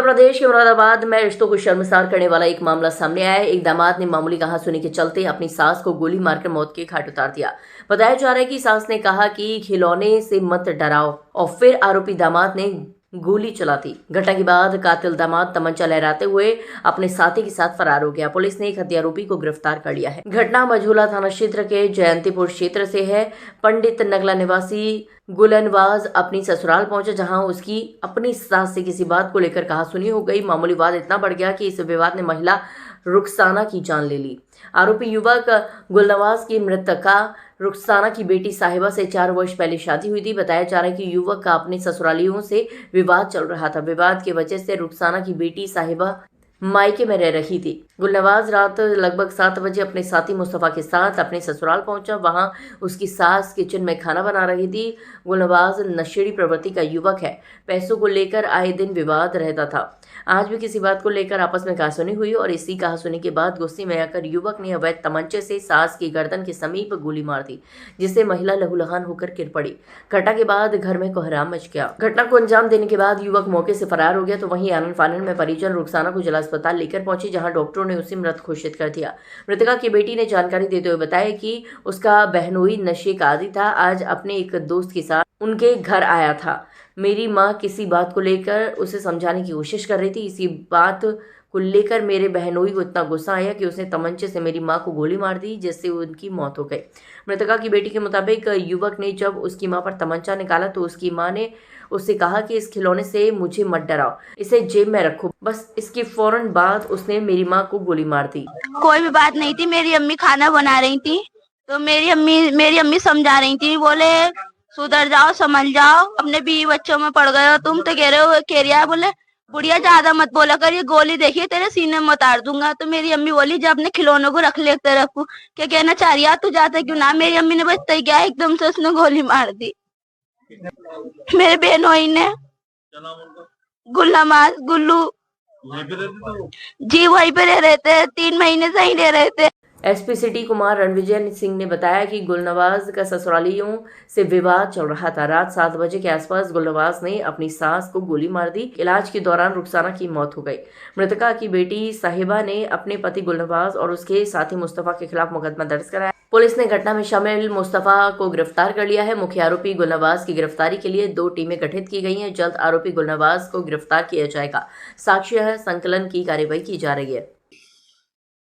प्रदेश के मुरादाबाद में रिश्तों को शर्मसार करने वाला एक मामला सामने आया है। एक दामाद ने मामूली कहासुनी के चलते अपनी सास को गोली मारकर मौत के घाट उतार दिया। बताया जा रहा है कि सास ने कहा कि खिलौने से मत डराओ और फिर आरोपी दामाद ने गोली चला दी। घटना के बाद कातिल दामाद तमंचा लहराते हुए अपने साथी के साथ फरार हो गया। पुलिस ने एक हत्यारोपी को गिरफ्तार कर लिया है। घटना मझोला थाना क्षेत्र के जयंतीपुर क्षेत्र से है। पंडित नगला निवासी गुलनवाज अपनी ससुराल पहुंचा, जहां उसकी अपनी सास से किसी बात को लेकर कहासुनी हो गई। मामूली विवाद इतना बढ़ गया कि इस विवाद ने महिला रुखसाना की जान ले ली। आरोपी युवक गुलनवाज की मृतका रुखसाना की बेटी साहिबा से 4 वर्ष पहले शादी हुई थी। बताया जा रहा है कि युवक का अपने ससुरालियों से विवाद चल रहा था। विवाद की वजह से रुखसाना की बेटी साहिबा मायके में रह रही थी। गुलनवाज रात लगभग 7 बजे अपने साथी मुस्तफ़ा के साथ अपने ससुराल पहुंचा। वहां उसकी सास किचन में खाना बना रही थी। गुलनवाज नशेड़ी प्रवृत्ति का युवक है। पैसों को लेकर आए दिन विवाद रहता था। आज भी किसी बात को लेकर आपस में कहासुनी हुई और इसी कहासुनी के बाद गुस्से में आकर युवक ने अवैध तमंचे से सास की गर्दन के समीप गोली मार दी, जिससे महिला लहूलुहान होकर गिर पड़ी। घटना के बाद घर में कोहराम मच गया। घटना को अंजाम देने के बाद युवक मौके से फरार हो गया। तो वहीं आनन फानन में परिजन रुखसाना को जिला अस्पताल लेकर पहुंचे, जहां डॉक्टरों ने उसे मृत घोषित कर दिया। मृतका की बेटी ने जानकारी देते हुए बताया कि उसका बहनोई नशे का आदी था। आज अपने एक दोस्त के साथ उनके घर आया था। मेरी माँ किसी बात को लेकर उसे समझाने की कोशिश कर रही थी। इसी बात को लेकर मेरे बहनोई को इतना गुस्सा आया कि उसने तमंचे से मेरी माँ को गोली मार दी, जिससे उनकी मौत हो गई। मृतका की बेटी के मुताबिक युवक ने जब उसकी माँ पर तमंचा निकाला तो उसकी माँ ने उससे कहा कि इस खिलौने से मुझे मत डराओ, इसे जेब में रखो। बस इसके फौरन बाद उसने मेरी माँ को गोली मार दी। कोई भी बात नहीं थी। मेरी अम्मी खाना बना रही थी तो मेरी अम्मी समझा रही थी, बोले सुधर जाओ, समझ जाओ, अपने बीवी बच्चों में पड़ गए हो तुम। तो कह रही है, बोले बुढ़िया ज्यादा मत बोला कर, ये गोली देखिए तेरे सीने में उतार दूंगा। तो मेरी अम्मी बोली जब अपने खिलौनों को रख ले तरफ, क्या कहना चाह रही है, तू जाता क्यों ना। मेरी अम्मी ने बस तय किया, एकदम से उसने गोली मार दी। मेरे बहनोई ने गुल्लामाज गुल्लू जी वहीं पे रह रहे थे, 3 महीने से ही रह रहे थे। एसपी सिटी कुमार रणविजय सिंह ने बताया कि गुलनवाज का ससुरालियों से विवाद चल रहा था। रात 7 बजे के आसपास गुलनवाज ने अपनी सास को गोली मार दी। इलाज के दौरान रुखसाना की मौत हो गई। मृतका की बेटी साहिबा ने अपने पति गुलनवाज और उसके साथी मुस्तफ़ा के खिलाफ मुकदमा दर्ज कराया। पुलिस ने घटना में शामिल मुस्तफ़ा को गिरफ्तार कर लिया है। मुख्य आरोपी गुलनवाज की गिरफ्तारी के लिए 2 टीमें गठित की गई हैं। जल्द आरोपी गुलनवाज को गिरफ्तार किया जाएगा। साक्ष्य संकलन की कार्यवाही की जा रही है।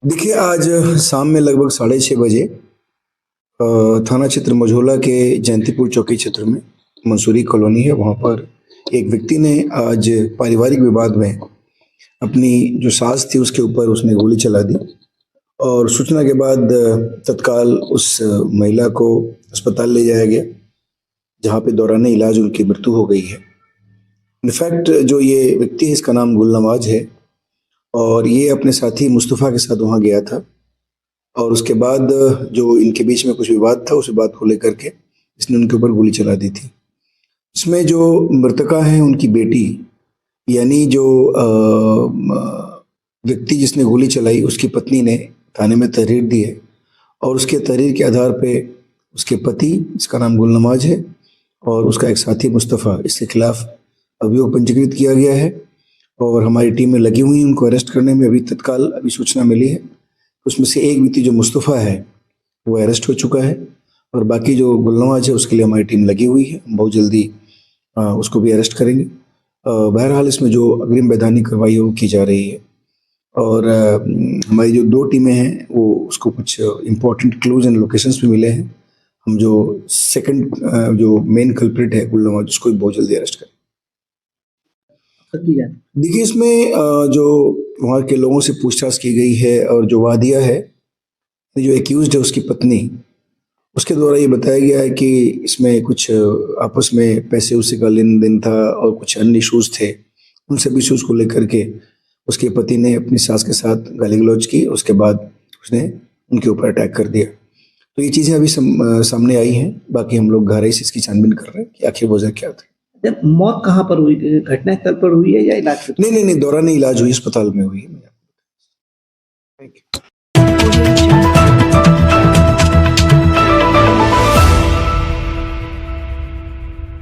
देखिए, आज शाम में लगभग 6:30 बजे थाना क्षेत्र मझोला के जयंतीपुर चौकी क्षेत्र में मंसूरी कॉलोनी है, वहाँ पर एक व्यक्ति ने आज पारिवारिक विवाद में अपनी जो सास थी उसके ऊपर उसने गोली चला दी और सूचना के बाद तत्काल उस महिला को अस्पताल ले जाया गया, जहाँ पे दौरान इलाज उनकी मृत्यु हो गई है। इनफैक्ट जो ये व्यक्ति है इसका नाम गुलनवाज है और ये अपने साथी मुस्तफ़ा के साथ वहाँ गया था और उसके बाद जो इनके बीच में कुछ विवाद था, उस बात को लेकर के इसने उनके ऊपर गोली चला दी थी। इसमें जो मृतका है उनकी बेटी, यानी जो व्यक्ति जिसने गोली चलाई उसकी पत्नी ने थाने में तहरीर दी है और उसके तहरीर के आधार पे उसके पति, इसका नाम गुलनवाज है, और उसका एक साथी मुस्तफ़ा, इसके खिलाफ अभियोग पंजीकृत किया गया है और हमारी टीमें लगी हुई हैं उनको अरेस्ट करने में। अभी सूचना मिली है, उसमें से एक व्यक्ति जो मुस्तफ़ा है वो अरेस्ट हो चुका है और बाकी जो गुलनवाज है उसके लिए हमारी टीम लगी हुई है। बहुत जल्दी उसको भी अरेस्ट करेंगे। बहरहाल इसमें जो अग्रिम वैधानिक कार्रवाई है वो की जा रही है और हमारी जो 2 टीमें हैं वो उसको कुछ इम्पोर्टेंट क्लूज एंड लोकेशंस भी मिले हैं। हम जो सेकंड जो मेन कल्प्रिट है गुलनवाज, उसको भी बहुत जल्दी अरेस्ट करें। देखिए, इसमें जो वहाँ के लोगों से पूछताछ की गई है और जो वादिया है, जो एक्यूज्ड है उसकी पत्नी, उसके द्वारा ये बताया गया है कि इसमें कुछ आपस में पैसे उसे का लेन देन था और कुछ अन्य इशूज़ थे। उन सभी इशूज़ को लेकर के उसके पति ने अपनी सास के साथ गाली गलौज की, उसके बाद उसने उनके ऊपर अटैक कर दिया। तो ये चीज़ें अभी सामने आई हैं। बाकी हम लोग गहराई से इसकी छानबीन कर रहे हैं कि आखिर वजह क्या था। मौत कहाँ पर हुई, घटना स्थल पर हुई है या इलाज? नहीं, दौरान इलाज हुई, अस्पताल में हुई है।